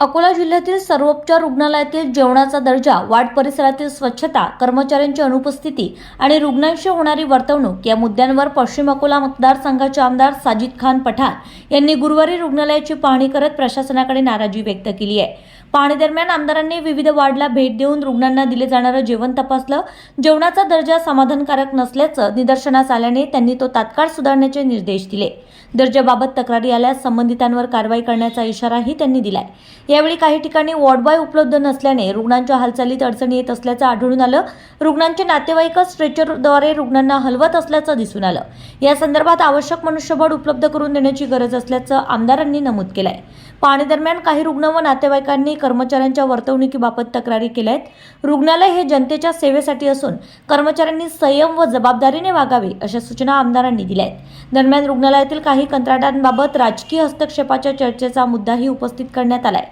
अकोला जिल्ह्यातील सर्वोपचार रुग्णालयातील जेवणाचा दर्जा, वाढ परिसरातील स्वच्छता, कर्मचाऱ्यांची अनुपस्थिती आणि रुग्णांशी होणारी वर्तवणूक या मुद्द्यांवर पश्चिम अकोला मतदारसंघाचे आमदार साजिद खान पठाण यांनी गुरुवारी रुग्णालयाची पाहणी करत प्रशासनाकडे नाराजी व्यक्त केली आहे। पाहणी दरम्यान आमदारांनी विविध वार्डला भेट देऊन रुग्णांना दिले जाणारे जेवण तपासलं। जेवणाचा दर्जा समाधानकारक नसल्याचं निदर्शनास आल्याने त्यांनी तो तात्काळ सुधारण्याचे निर्देश दिले। दर्जाबाबत तक्रारी आल्यास संबंधितांवर कारवाई करण्याचा इशाराही त्यांनी दिलाय। यावेळी काही ठिकाणी वॉर्ड बॉय उपलब्ध नसल्याने रुग्णांच्या हालचालीत अडचणी येत असल्याचं आढळून आलं। रुग्णांचे नातेवाईक स्ट्रेचरद्वारे रुग्णांना हलवत असल्याचं दिसून आलं। या संदर्भात आवश्यक मनुष्यबळ उपलब्ध करून देण्याची गरज असल्याचं आमदारांनी नमूद केलंय। पाहणी दरम्यान काही रुग्ण व नातेवाईकांनी कर्मचाऱ्यांच्या वर्तवणुकीबाबत तक्रारी केल्या आहेत। रुग्णालय हे जनतेच्या सेवेसाठी असून कर्मचाऱ्यांनी संयम व जबाबदारीने वागावे अशा सूचना आमदारांनी दिल्या आहेत। दरम्यान रुग्णालयातील काही कंत्राटांबाबत राजकीय हस्तक्षेपाच्या चर्चेचा मुद्दाही उपस्थित करण्यात आलाय।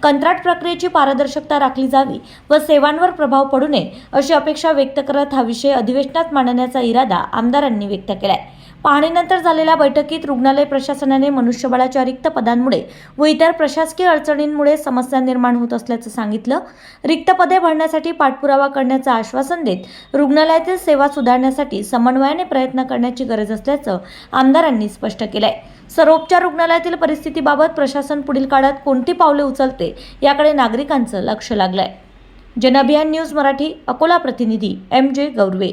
कंत्राट प्रक्रियेची पारदर्शकता राखली जावी व सेवांवर प्रभाव पडू नये अशी अपेक्षा व्यक्त करत हा विषय अधिवेशनात मांडण्याचा इरादा आमदारांनी व्यक्त केलाय। पाहणीनंतर झालेल्या बैठकीत रुग्णालय प्रशासनाने मनुष्यबळाच्या रिक्त पदांमुळे व इतर प्रशासकीय अडचणींमुळे समस्या निर्माण होत असल्याचं सांगितलं। रिक्त पदे भरण्यासाठी पाठपुरावा करण्याचं आश्वासन देत रुग्णालयातील सेवा सुधारण्यासाठी समन्वयाने प्रयत्न करण्याची गरज असल्याचं आमदारांनी स्पष्ट केलंय। सर्वोपचार रुग्णालयातील परिस्थितीबाबत प्रशासन पुढील काळात कोणती पावले उचलते याकडे नागरिकांचं लक्ष लागलंय। जनअभियान न्यूज मराठी अकोला प्रतिनिधी MJ गौरवे।